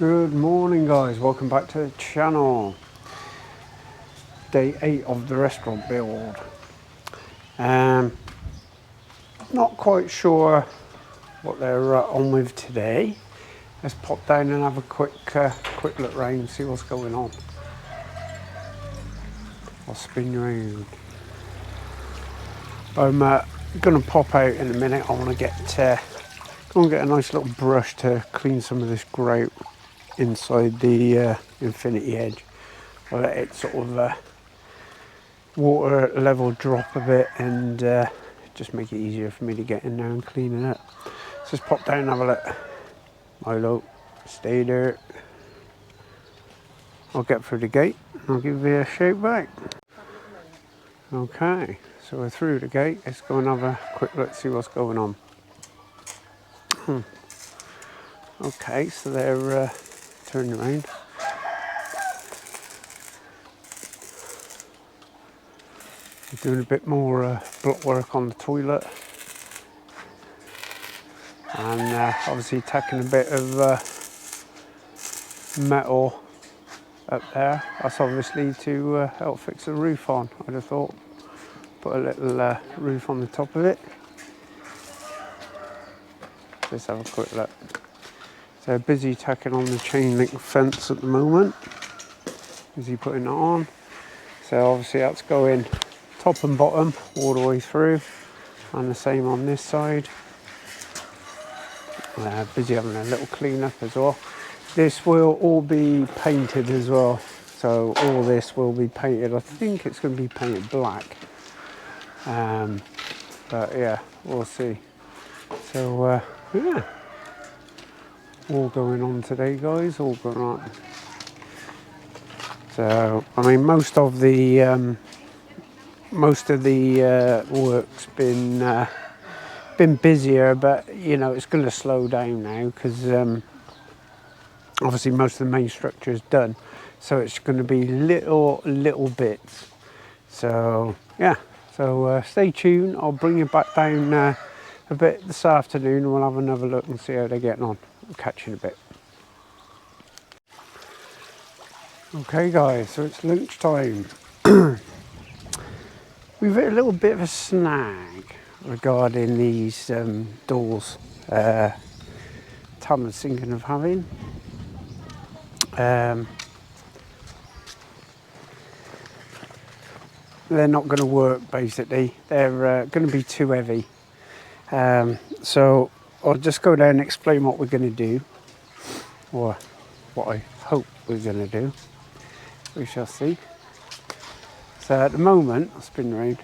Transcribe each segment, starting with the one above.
Good morning guys, welcome back to the channel. Day 8 of the restaurant build. Not quite sure what they're on with today. Let's pop down and have a quick look round, see what's going on. I'll spin you around. I'm gonna pop out in a minute. I want to get a nice little brush to clean some of this grout inside the infinity edge. I'll let it sort of water level drop a bit and just make it easier for me to get in there and clean it up. So just pop down and have a look. Milo, stay there. I'll get through the gate and I'll give you a shout back. Okay, so we're through the gate. Let's go and have a quick look, see what's going on. Okay, so they're turning around. Doing a bit more block work on the toilet, and obviously tacking a bit of metal up there. That's obviously to help fix the roof on. I'd have thought put a little roof on the top of it. Let's have a quick look. So busy tacking on the chain link fence at the moment. Busy putting that on. So obviously that's going top and bottom all the way through, and the same on this side. Busy having a little clean up as well. This will all be painted as well, so all this will be painted. I think it's going to be painted black, but yeah, we'll see. So yeah, all going on today guys, all going on. So I mean most of the work's been busier, but you know it's going to slow down now because obviously most of the main structure is done, so it's going to be little bits. So yeah, so stay tuned. I'll bring you back down a bit this afternoon and we'll have another look and see how they're getting on. I'll catch you in a bit. Okay guys, so it's lunchtime. We've had a little bit of a snag regarding these doors Tam was thinking of having. They're not going to work basically. They're going to be too heavy. So I'll just go down and explain what we're going to do, or what I hope we're going to do. We shall see. So at the moment, I'll spin around.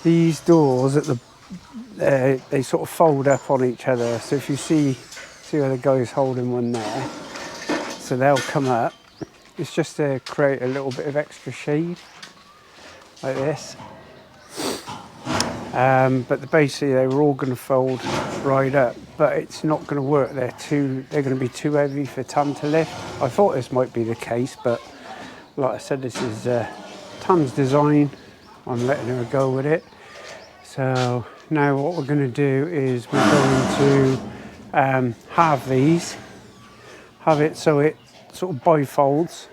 These doors at the they sort of fold up on each other. So if you see where the guy's holding one there, so they'll come up. It's just to create a little bit of extra shade, like this. But basically they were all going to fold right up, but it's not going to work. They're going to be too heavy for Tam to lift. I thought this might be the case, but like I said, this is Tam's design. I'm letting her go with it. So now what we're going to do is we're going to halve these, have it so it sort of bifolds,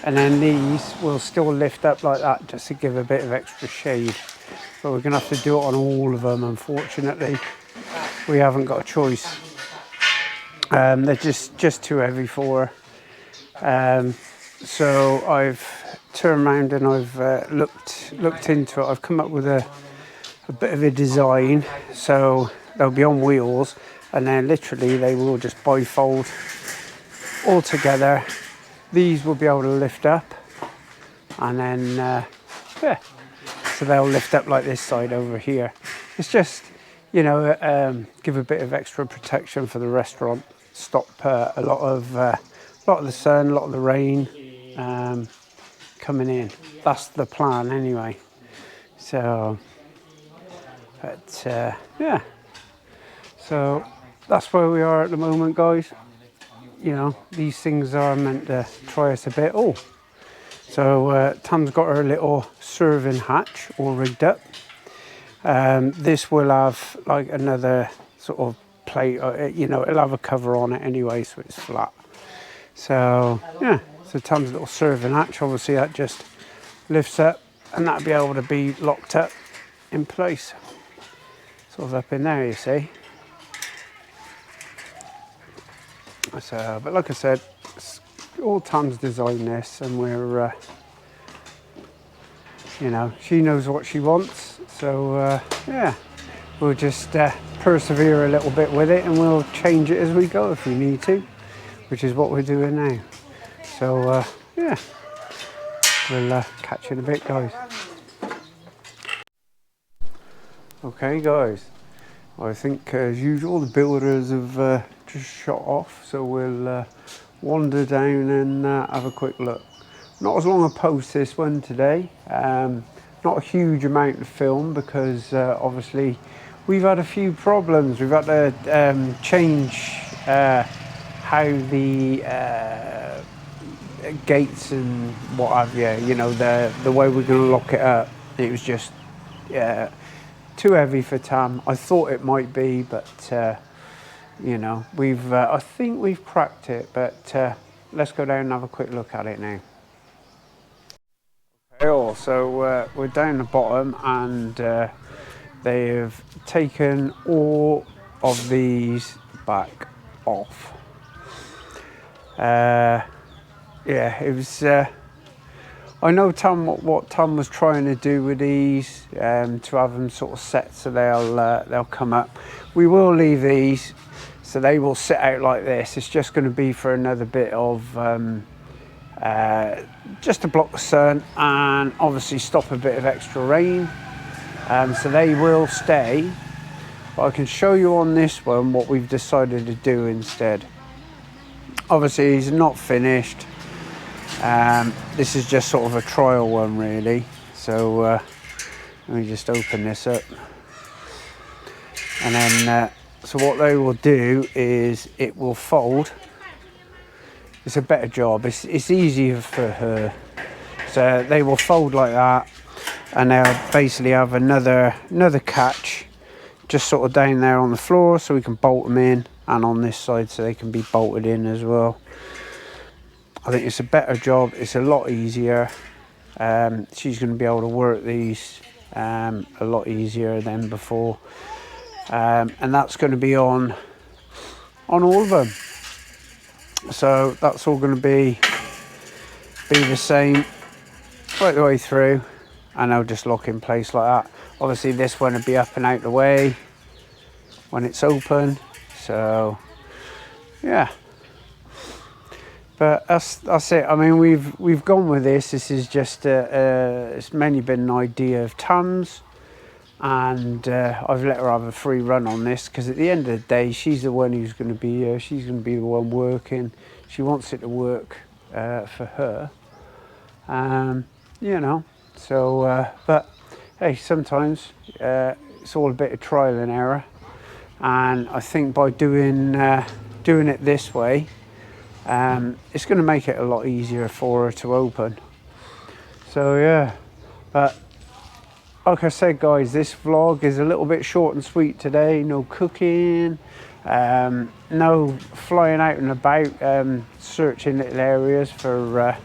and then these will still lift up like that just to give a bit of extra shade. But we're going to have to do it on all of them, unfortunately. We haven't got a choice. They're just too heavy for her. So I've turned around and I've looked into it. I've come up with a bit of a design, so they'll be on wheels, and then literally they will just bifold all together. These will be able to lift up, and then yeah, so they'll lift up like this side over here. It's just, you know, give a bit of extra protection for the restaurant, stop a lot of the sun, a lot of the rain coming in. That's the plan anyway. So but yeah, so that's where we are at the moment guys. You know, these things are meant to try us a bit. Oh, so Tam's got her little serving hatch all rigged up. This will have like another sort of plate, you know, it'll have a cover on it anyway, so it's flat. So yeah, so Tom's little serving hatch, obviously that just lifts up and that'll be able to be locked up in place. Sort of up in there, you see. So, but like I said, it's all Tom's designed this, and we're, you know, she knows what she wants. So yeah, we'll just persevere a little bit with it, and we'll change it as we go if we need to, which is what we're doing now. So yeah, we'll catch you in a bit, guys. Okay, guys. I think, as usual, the builders have just shot off, so we'll wander down and have a quick look. Not as long a post this one today. Not a huge amount of film because obviously we've had a few problems. We've had to change how the gates and what have you. You know, the way we're going to lock it up. It was just too heavy for Tam. I thought it might be, but you know, I think we've cracked it. But let's go down and have a quick look at it now. Okay, so we're down the bottom, and they have taken all of these back off. Yeah, it was. I know what Tom was trying to do with these, to have them sort of set so they'll come up. We will leave these so they will sit out like this. It's just going to be for another bit of just to block the sun and obviously stop a bit of extra rain. So they will stay. But I can show you on this one what we've decided to do instead. Obviously, he's not finished. This is just sort of a trial one, really. So let me just open this up, and then so what they will do is it will fold. It's a better job. It's easier for her. So they will fold like that, and they'll basically have another catch just sort of down there on the floor, so we can bolt them in, and on this side so they can be bolted in as well. I think it's a better job. It's a lot easier. She's going to be able to work these a lot easier than before, and that's going to be on all of them. So that's all going to be the same right the way through, and they'll just lock in place like that. Obviously, this one will be up and out the way when it's open. So yeah. But that's it. I mean, we've gone with this. This is just it's mainly been an idea of Tam's, and I've let her have a free run on this because at the end of the day, she's the one who's going to be she's going to be the one working. She wants it to work for her, you know. So, but hey, sometimes it's all a bit of trial and error, and I think by doing it this way. It's going to make it a lot easier for her to open. So yeah, but like I said, guys, this vlog is a little bit short and sweet today. No cooking, no flying out and about searching little areas for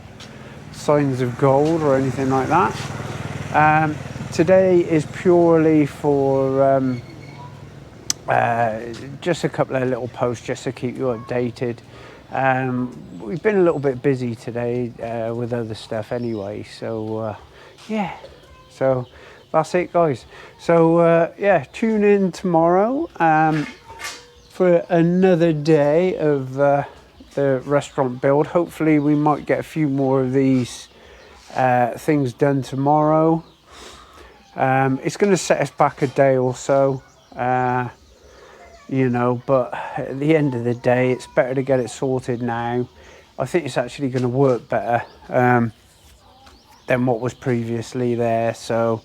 signs of gold or anything like that. Today is purely for just a couple of little posts just to keep you updated. We've been a little bit busy today with other stuff anyway, so yeah, so that's it, guys. So yeah, tune in tomorrow for another day of the restaurant build. Hopefully we might get a few more of these things done tomorrow. It's going to set us back a day or so. You know, but at the end of the day, it's better to get it sorted now. I think it's actually going to work better than what was previously there. So,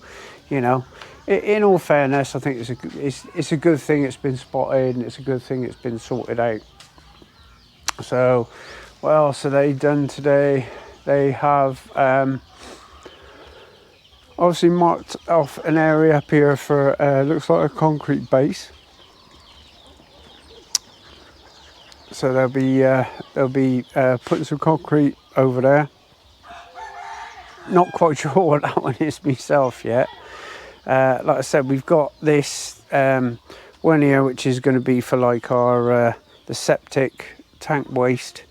you know, in all fairness, I think it's a good thing it's been spotted, and it's a good thing it's been sorted out. So, what else have they done today? They have obviously marked off an area up here for looks like a concrete base. So they'll be putting some concrete over there. Not quite sure what that one is myself yet. Like I said, we've got this one here, which is going to be for like our the septic tank waste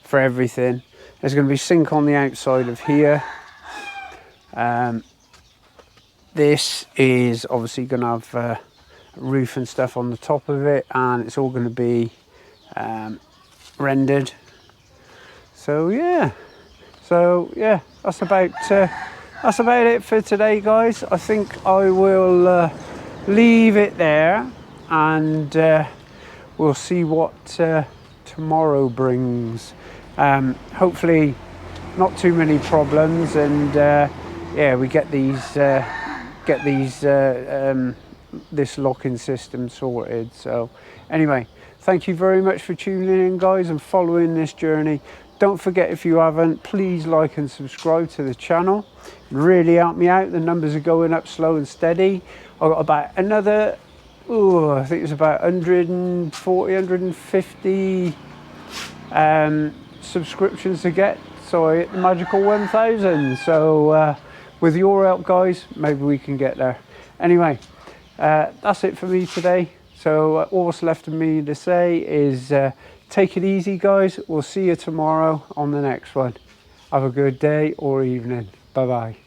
for everything. There's going to be sink on the outside of here. This is obviously going to have roof and stuff on the top of it, and it's all going to be rendered. So yeah, that's about it for today, guys. I think I will leave it there, and we'll see what tomorrow brings. Hopefully not too many problems, and yeah, we get this locking system sorted. So anyway, thank you very much for tuning in, guys, and following this journey. Don't forget, if you haven't, please like and subscribe to the channel. It really help me out. The numbers are going up slow and steady. I've got about another, I think it's about 140, 150 subscriptions to get, so I hit the magical 1,000. So with your help, guys, maybe we can get there. Anyway, that's it for me today. So all that's left of me to say is take it easy, guys. We'll see you tomorrow on the next one. Have a good day or evening. Bye bye.